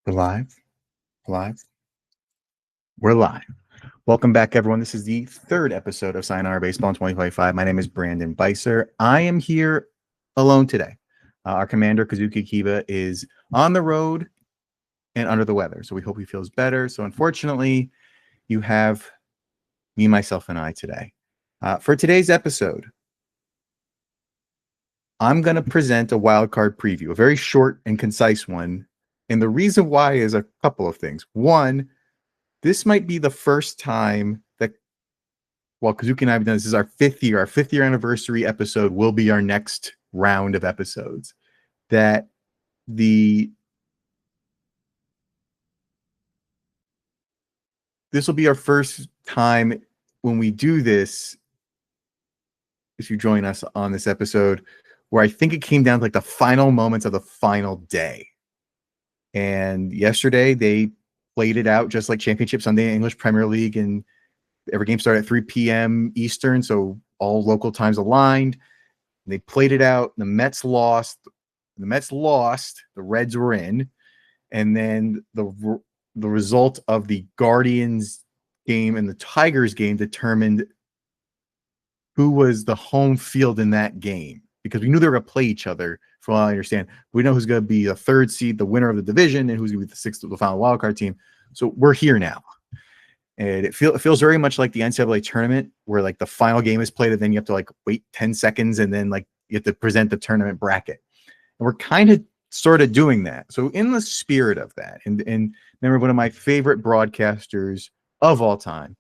We're live. Live. We're live. Welcome back, everyone. This is the third episode of Sayonara Baseball in 2025. My name is Brandon Beiser. I am here alone today. Our commander, Kazuki Kiba, is on the road and under the weather, so we hope he feels better. So, unfortunately, you have me, myself, and I today. For today's episode, I'm going to present a wildcard preview, a very short and concise one. And the reason why is a couple of things. One, this might be the first time that, well, Kazuki and I have done this is our fifth year. Our fifth-year anniversary episode will be our next round of episodes. That this will be our first time when we do this, if you join us on this episode, where I think it came down to like the final moments of the final day. And yesterday they played it out just like Championship Sunday in English Premier League, and every game started at 3 p.m. Eastern, so all local times aligned. They played it out. The Mets lost. The Reds were in, and then the result of the Guardians game and the Tigers game determined who was the home field in that game, because we knew they were going to play each other. From what I understand, we know who's going to be the third seed, the winner of the division, and who's going to be the sixth of the final wildcard team. So we're here now. And it feels very much like the NCAA tournament, where like the final game is played and then you have to like wait 10 seconds and then like you have to present the tournament bracket. And we're kind of sort of doing that. So in the spirit of that, and remember, one of my favorite broadcasters of all time,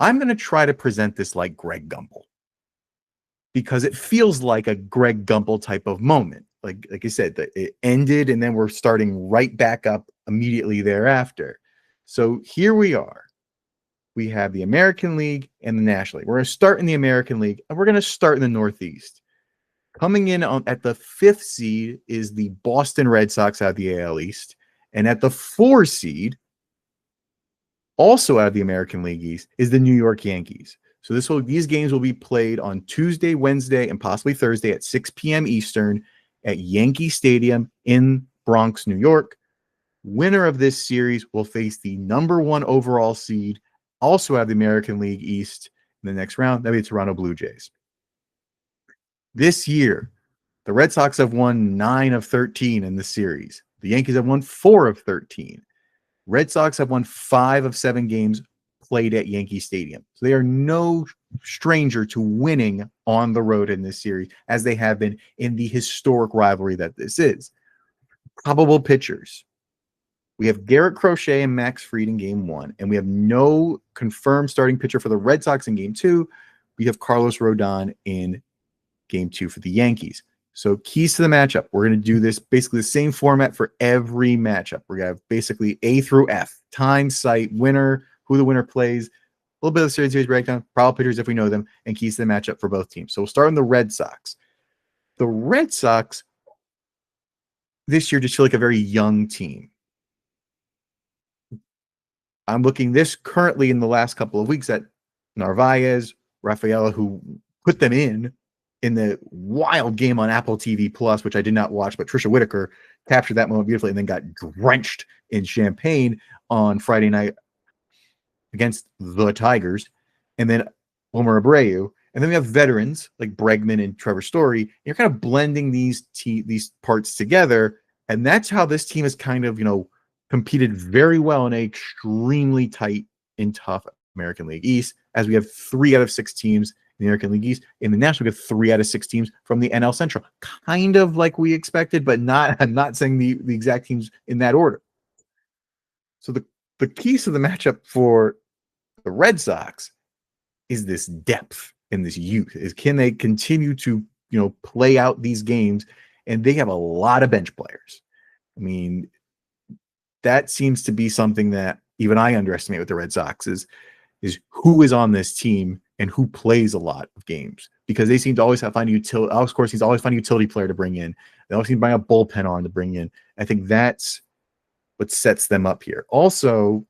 I'm going to try to present this like Greg Gumbel, because it feels like a Greg Gumbel type of moment. Like I said, that it ended and then we're starting right back up immediately thereafter. So here we are. We have the American League and the National League. We're going to start in the American League, and we're going to start in the Northeast. Coming in at the fifth seed is the Boston Red Sox out of the AL East. And at the 4 seed, also out of the American League East, is the New York Yankees. So these games will be played on Tuesday, Wednesday, and possibly Thursday at 6 p.m. Eastern at Yankee Stadium in Bronx, New York. Winner of this series will face the number 1 overall seed, also out of the American League East, in the next round. That'd be the Toronto Blue Jays. This year, the Red Sox have won 9 of 13 in the series. The Yankees have won 4 of 13. Red Sox have won 5 of 7 games played at Yankee Stadium. So they are no stranger to winning on the road in this series, as they have been in the historic rivalry that this is. Probable pitchers. We have Garrett Crochet and Max Fried in game 1, and we have no confirmed starting pitcher for the Red Sox in game 2. We have Carlos Rodon in game 2 for the Yankees. So keys to the matchup. We're going to do this basically the same format for every matchup. We're going to have basically A through F, time, site, winner, who the winner plays, a little bit of series breakdown, probable pitchers if we know them, and keys to the matchup for both teams. So we'll start on the Red Sox. The Red Sox this year just feel like a very young team. I'm looking this currently in the last couple of weeks at Narvaez, Rafaela, who put them in the wild game on Apple TV Plus, which I did not watch, but Trisha Whitaker captured that moment beautifully and then got drenched in champagne on Friday night against the Tigers. And then Homer Abreu. And then we have veterans like Bregman and Trevor Story. And you're kind of blending these parts together. And that's how this team is kind of, competed very well in an extremely tight and tough American League East, as we have 3 out of 6 teams in the American League East. In the National, we have 3 out of 6 teams from the NL Central. Kind of like we expected, but I'm not saying the exact teams in that order. So the keys to the matchup for the Red Sox is this depth and this youth. Is can they continue to, play out these games? And they have a lot of bench players. I mean, that seems to be something that even I underestimate with the Red Sox is who is on this team and who plays a lot of games, because they seem to always find a utility. Alex Cora seems to always find a utility player to bring in. They always seem to bring a bullpen on to bring in. I think that's what sets them up here. Also,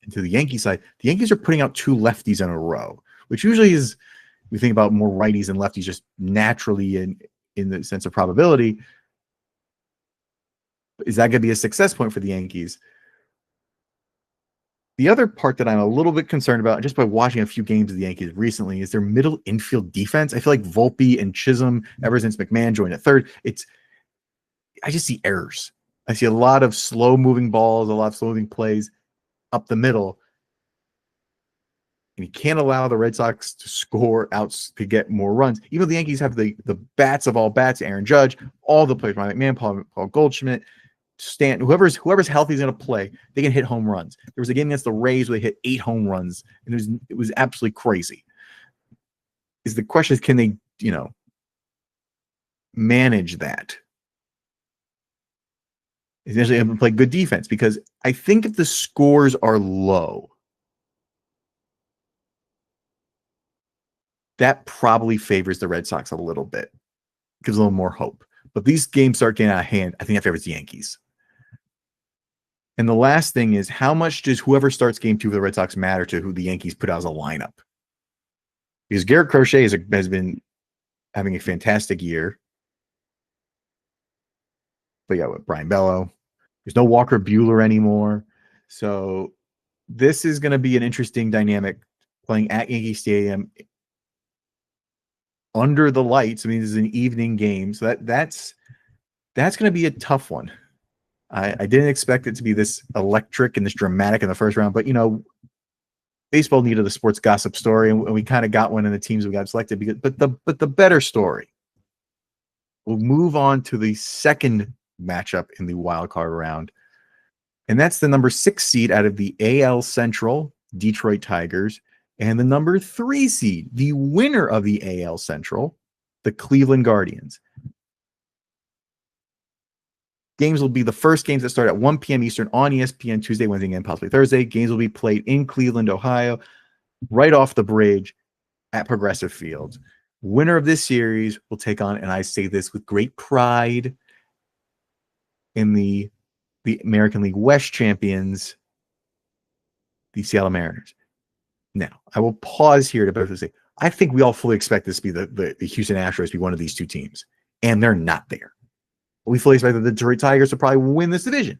into the Yankee side, the Yankees are putting out 2 lefties in a row, which usually is, we think about more righties and lefties just naturally in the sense of probability. Is that going to be a success point for the Yankees? The other part that I'm a little bit concerned about, just by watching a few games of the Yankees recently, is their middle infield defense. I feel like Volpe and Chisholm, ever since McMahon joined at third, I just see errors. I see a lot of slow moving balls, a lot of slow moving plays up the middle. And you can't allow the Red Sox to score outs to get more runs. Even though the Yankees have the bats of all bats, Aaron Judge, all the players, Ryan McMahon, Paul Goldschmidt, Stan, whoever's healthy is going to play. They can hit home runs. There was a game against the Rays where they hit 8 home runs, and it was absolutely crazy. The question is, can they, manage that? Essentially, have to play good defense, because I think if the scores are low, that probably favors the Red Sox a little bit, gives a little more hope. But these games start getting out of hand. I think that favors the Yankees. And the last thing is, how much does whoever starts game 2 for the Red Sox matter to who the Yankees put out as a lineup? Because Garrett Crochet has been having a fantastic year. But yeah, with Brian Bello, there's no Walker Buehler anymore. So this is going to be an interesting dynamic, playing at Yankee Stadium under the lights. I mean, this is an evening game. So that's going to be a tough one. I didn't expect it to be this electric and this dramatic in the first round, but baseball needed a sports gossip story, and we kind of got one in the teams we got selected. But the better story. We'll move on to the second matchup in the wild card round, and that's the number 6 seed out of the AL Central, Detroit Tigers, and the number 3 seed, the winner of the AL Central, the Cleveland Guardians. Games will be the first games that start at 1 p.m. Eastern on ESPN Tuesday, Wednesday, and possibly Thursday. Games will be played in Cleveland, Ohio, right off the bridge at Progressive Field. Winner of this series will take on, and I say this with great pride, in the American League West champions, the Seattle Mariners. Now, I will pause here to better say, I think we all fully expect this to be the Houston Astros to be one of these two teams, and they're not there. We fully expect the Detroit Tigers to probably win this division.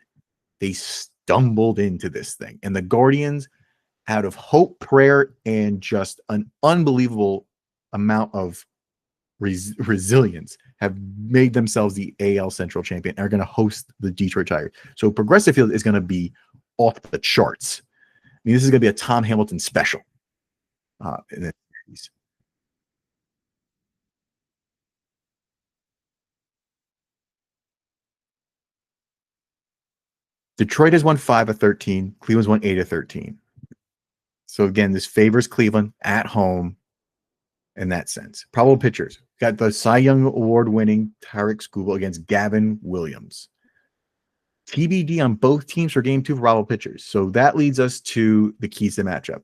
They stumbled into this thing. And the Guardians, out of hope, prayer, and just an unbelievable amount of resilience, have made themselves the AL Central champion and are going to host the Detroit Tigers. So Progressive Field is going to be off the charts. I mean, this is going to be a Tom Hamilton special. In the series. Detroit has won 5 of 13. Cleveland's won 8 of 13. So again, this favors Cleveland at home in that sense. Probable pitchers. Got the Cy Young Award winning Tarek Skubal against Gavin Williams. TBD on both teams for game 2 for probable pitchers. So that leads us to the keys to the matchup.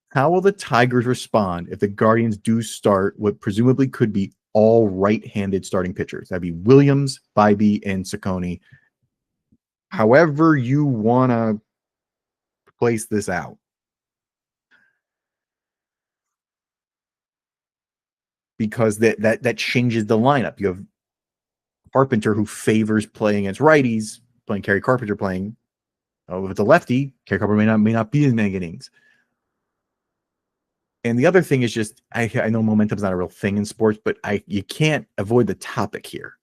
How will the Tigers respond if the Guardians do start what presumably could be all right-handed starting pitchers? That'd be Williams, Bybee, and Ciccone. However you want to place this out. Because that changes the lineup. You have Carpenter, who favors playing against righties, playing Kerry Carpenter, playing with the lefty. Kerry Carpenter may not be as many innings. And the other thing is just, I know momentum's not a real thing in sports, but you can't avoid the topic here.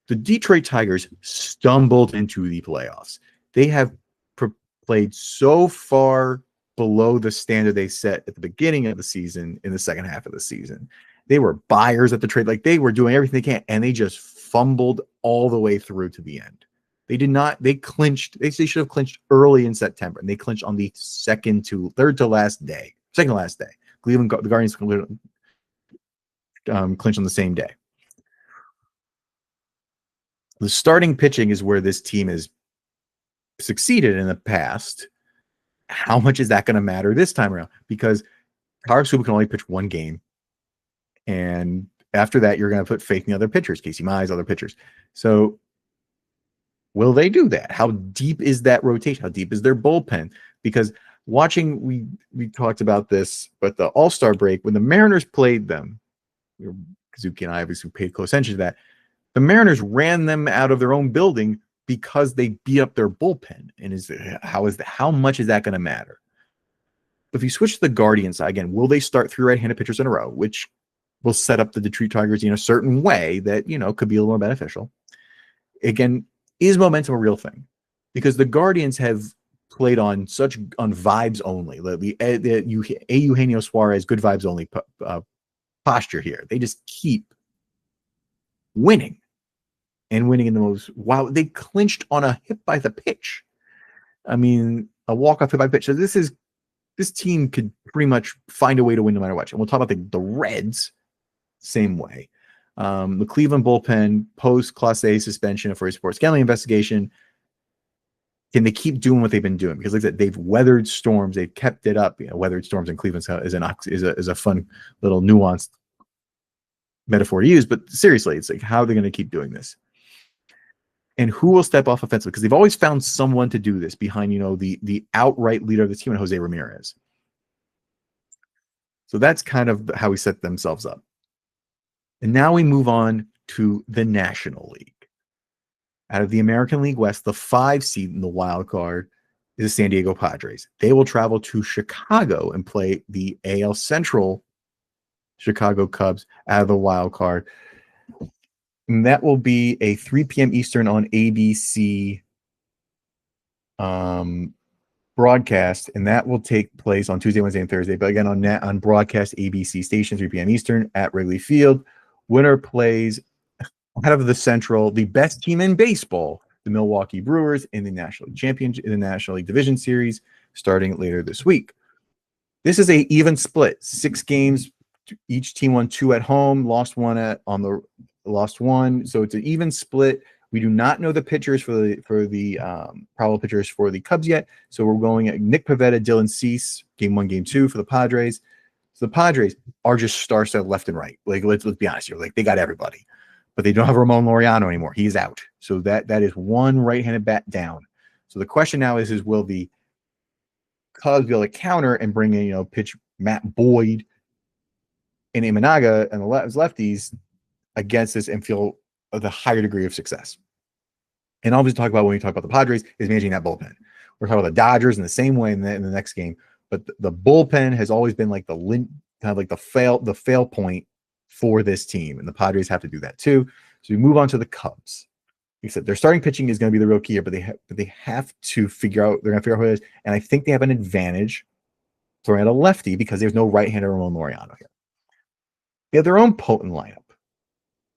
The Detroit Tigers stumbled into the playoffs. They have played so far below the standard they set at the beginning of the season in the second half of the season. They were buyers at the trade. Like, they were doing everything they can, and they just fumbled all the way through to the end. They clinched. They should have clinched early in September, and they clinched on the second to last day. Cleveland, the Guardians clinched on the same day. The starting pitching is where this team has succeeded in the past. How much is that going to matter this time around? Because Tarek Skubal can only pitch one game. And after that, you're going to put faith in the other pitchers, Casey Mize, other pitchers. So will they do that? How deep is that rotation? How deep is their bullpen? Because watching, we talked about this, but the All-Star break, when the Mariners played them, Kazuki and I obviously paid close attention to that, the Mariners ran them out of their own building because they beat up their bullpen. And how much is that going to matter? If you switch to the Guardians side, again, will they start 3 right-handed pitchers in a row, which will set up the Detroit Tigers in a certain way that, could be a little more beneficial. Again, is momentum a real thing? Because the Guardians have played on vibes only. The Eugenio Suarez, good vibes only posture here. They just keep winning and winning in the most. Wow, they clinched on a hit by the pitch. I mean, a walk-off hit by pitch. So this team could pretty much find a way to win no matter what. And we'll talk about the Reds same way. The Cleveland bullpen post-Class A suspension for a sports gambling investigation. Can they keep doing what they've been doing? Because like I said, they've weathered storms. They've kept it up. Weathered storms in Cleveland is a fun little nuanced metaphor to use. But seriously, it's like, how are they going to keep doing this? And who will step off offensively? Because they've always found someone to do this behind, the outright leader of the team, Jose Ramirez. So that's kind of how we set themselves up. And now we move on to the National League. Out of the American League West, the 5 seed in the wild card is the San Diego Padres. They will travel to Chicago and play the AL Central Chicago Cubs out of the wild card. And that will be a 3 p.m. Eastern on ABC broadcast, and that will take place on Tuesday, Wednesday, and Thursday. But again, on broadcast ABC station, 3 p.m. Eastern at Wrigley Field. Winner plays out of the Central, the best team in baseball, the Milwaukee Brewers, in the National League Championship, in the National League Division Series, starting later this week. This is a even split, 6 games. Each team won 2 at home, lost 1 lost 1. So it's an even split. We do not know the pitchers for the probable pitchers for the Cubs yet. So we're going at Nick Pivetta, Dylan Cease, game 1, game 2 for the Padres. So the Padres are just star-studded left and right. Like, let's be honest here. Like, they got everybody. But they don't have Ramon Laureano anymore. He's out. So that is 1 right-handed bat down. So the question now is will the Cubs be able to counter and bring in, pitch Matt Boyd and Imanaga and the lefties against this and feel the higher degree of success? And obviously talk about when we talk about the Padres is managing that bullpen. We're talking about the Dodgers in the same way in the next game. But the bullpen has always been like the fail point for this team, and the Padres have to do that too. So we move on to the Cubs. Except their starting pitching is going to be the real key here, but they have to figure out. They're going to figure out who it is, and I think they have an advantage throwing at a lefty because there's no right-hander Ramon Laureano here. They have their own potent lineup.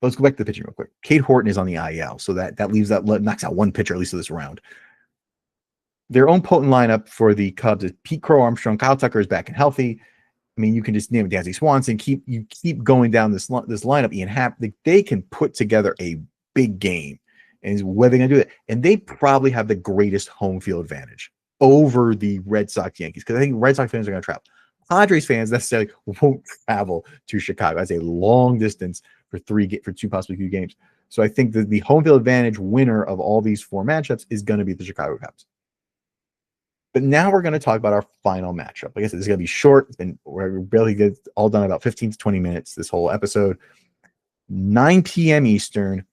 Let's go back to the pitching real quick. Cade Horton is on the IL, so that knocks out 1 pitcher at least of this round. Their own potent lineup for the Cubs is Pete Crow Armstrong. Kyle Tucker is back and healthy. I mean, you can just name it, Dansby Swanson. Keep going down this lineup. Ian Happ, they can put together a big game, and whether they're going to do it, and they probably have the greatest home field advantage over the Red Sox Yankees, because I think Red Sox fans are going to travel. Padres fans necessarily won't travel to Chicago. That's a long distance for 2 possibly 2 games. So I think that the home field advantage winner of all these 4 matchups is going to be the Chicago Cubs. But now we're going to talk about our final matchup. Like I said, this is going to be short, and we're barely get all done in about 15 to 20 minutes, this whole episode. 9 p.m. Eastern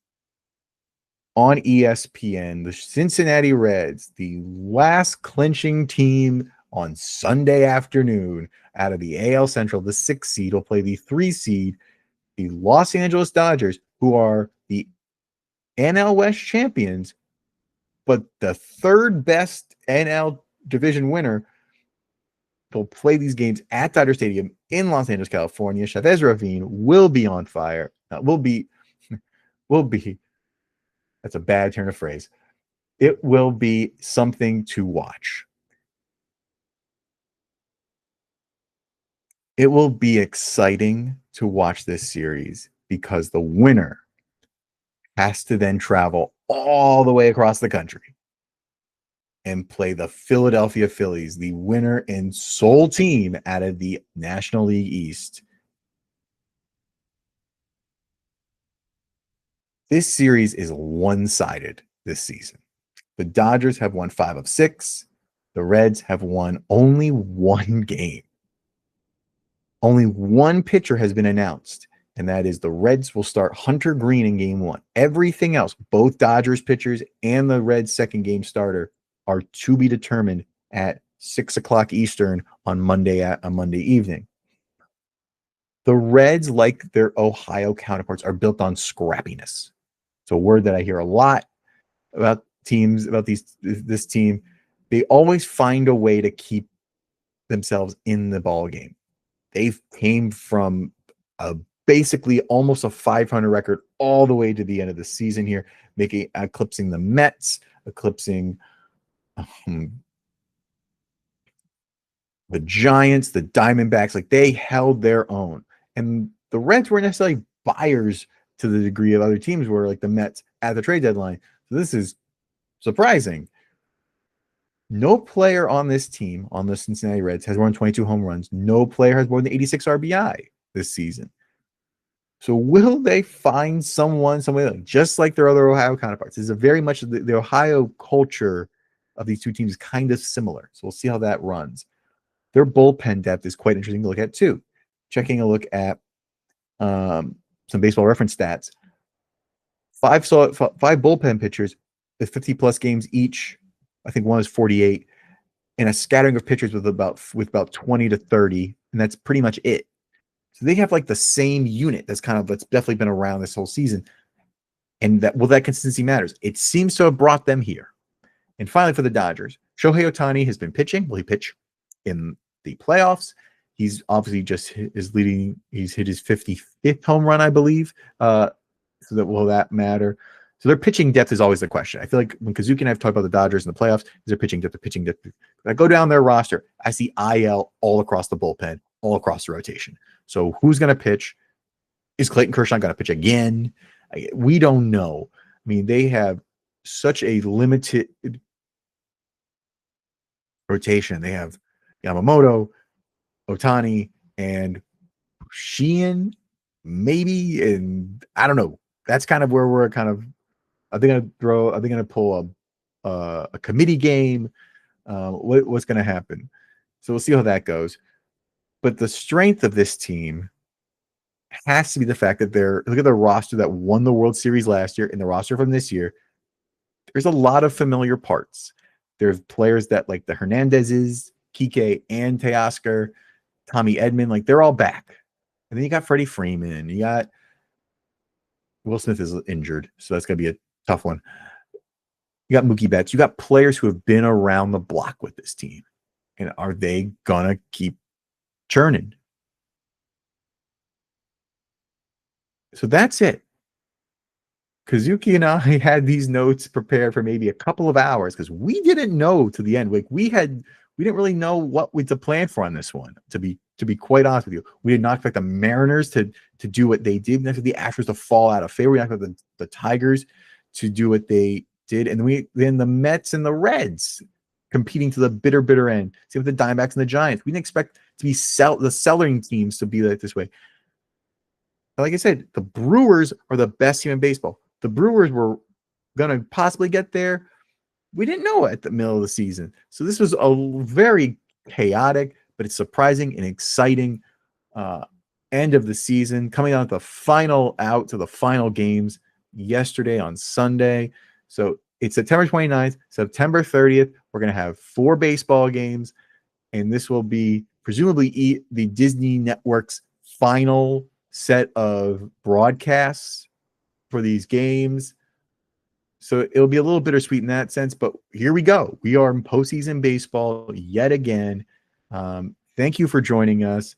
on ESPN, the Cincinnati Reds, the last clinching team on Sunday afternoon out of the AL Central, the 6th seed, will play the 3 seed, the Los Angeles Dodgers, who are the NL West champions, but the 3rd best NL division winner. They'll play these games at Dodger Stadium in Los Angeles, California. Chavez Ravine will be on fire. Will be. That's a bad turn of phrase. It will be something to watch. It will be exciting to watch this series because the winner has to then travel all the way across the country and play the Philadelphia Phillies, the winner and sole team out of the National League East. This series is one-sided this season. The Dodgers have won 5 of 6. The Reds have won only 1 game. Only 1 pitcher has been announced and that is the Reds will start Hunter Green in game 1. Everything else, both Dodgers pitchers and the Reds' second game starter, are to be determined at 6 o'clock Eastern on Monday evening. The Reds, like their Ohio counterparts, are built on scrappiness. It's a word that I hear a lot about teams, about this team. They always find a way to keep themselves in the ball game. They've came from basically almost a 500 record all the way to the end of the season here, eclipsing the Mets, eclipsing the Giants, the Diamondbacks. Like, they held their own. And the Reds weren't necessarily buyers to the degree of other teams were, like the Mets at the trade deadline. So this is surprising. No player on this team, on the Cincinnati Reds, has more than 22 home runs. No player has more than 86 RBI this season. So will they find somebody just like their other Ohio counterparts? This is very much the Ohio culture of these two teams is kind of similar. So we'll see how that runs. Their bullpen depth is quite interesting to look at too. Checking a look at some baseball reference stats. Five bullpen pitchers with 50-plus games each. I think one is 48, and a scattering of pitchers with about 20 to 30, and that's pretty much it. So they have like the same unit that's definitely been around this whole season. And that consistency matters. It seems to have brought them here. And finally, for the Dodgers, Shohei Ohtani has been pitching. Will he pitch in the playoffs? He's obviously he's hit his 55th home run, I believe. So will that matter? So their pitching depth is always the question. I feel like when Kazuki and I have talked about the Dodgers in the playoffs, is their pitching depth. When I go down their roster, I see IL all across the bullpen, all across the rotation. So who's going to pitch? Is Clayton Kershaw going to pitch again? We don't know. I mean, they have such a limited rotation. They have Yamamoto, Ohtani, and Sheehan, maybe, and I don't know. That's kind of where we're kind of. Are they going to pull a committee game? What's going to happen? So we'll see how that goes. But the strength of this team has to be the fact that look at the roster that won the World Series last year and the roster from this year. There's a lot of familiar parts. There's players that like the Hernandezes, Kike, and Teoscar, Tommy Edman, like they're all back. And then you got Freddie Freeman. You got Will Smith is injured, so that's going to be a tough one. You got Mookie Betts. You got players who have been around the block with this team. And are they going to keep churning? So that's it. Kazuki and I had these notes prepared for maybe a couple of hours because we didn't know to the end. Like we didn't really know what to plan for on this one. To be quite honest with you, we did not expect the Mariners to do what they did. Next, the Astros to fall out of favor. We didn't expect the Tigers to do what they did, and then the Mets and the Reds competing to the bitter end. Same with the Diamondbacks and the Giants. We didn't expect to be the selling teams to be like this way. But like I said, the Brewers are the best team in baseball. The Brewers were going to possibly get there. We didn't know at the middle of the season. So this was a very chaotic, but it's surprising and exciting end of the season. Coming out to the final games yesterday on Sunday. So it's September 29th, September 30th. We're going to have 4 baseball games, and this will be presumably the Disney Network's final set of broadcasts for these games. So it'll be a little bittersweet in that sense, but here we go. We are in postseason baseball yet again. Thank you for joining us.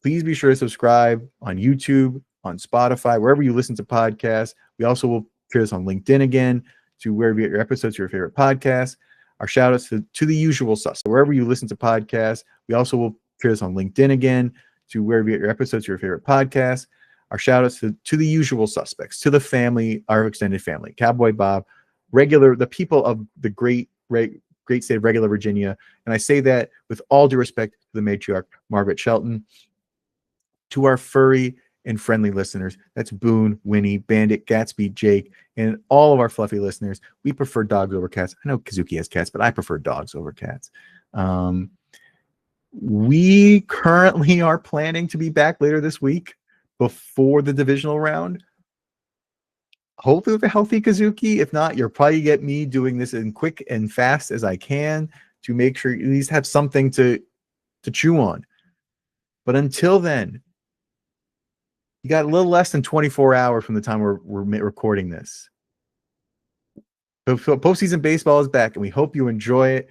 Please be sure to subscribe on YouTube, on Spotify, wherever you listen to podcasts. We also will share this on LinkedIn again, to wherever you get your episodes, your favorite podcasts. Our shout outs to the usual suspects. Wherever you listen to podcasts, we also will share this on LinkedIn again, to wherever you get your episodes, your favorite podcasts. Our shout outs to the usual suspects, to the family, our extended family, Cowboy Bob, the people of the great state of regular Virginia. And I say that with all due respect to the matriarch, Margaret Shelton. To our furry and friendly listeners, that's Boone, Winnie, Bandit, Gatsby, Jake, and all of our fluffy listeners. We prefer dogs over cats. I know Kazuki has cats, but I prefer dogs over cats. We currently are planning to be back later this week, before the divisional round. Hopefully with a healthy Kazuki. If not, you'll probably get me doing this in quick and fast as I can to make sure you at least have something to chew on. But until then, you got a little less than 24 hours from the time we're recording this. So postseason baseball is back, and we hope you enjoy it.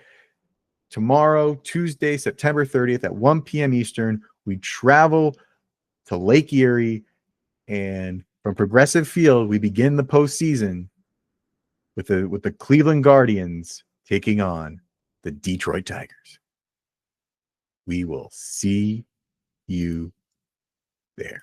Tomorrow, Tuesday, September 30th at 1 p.m. Eastern, we travel to Lake Erie, and from Progressive Field, we begin the postseason with the Cleveland Guardians taking on the Detroit Tigers. We will see you there.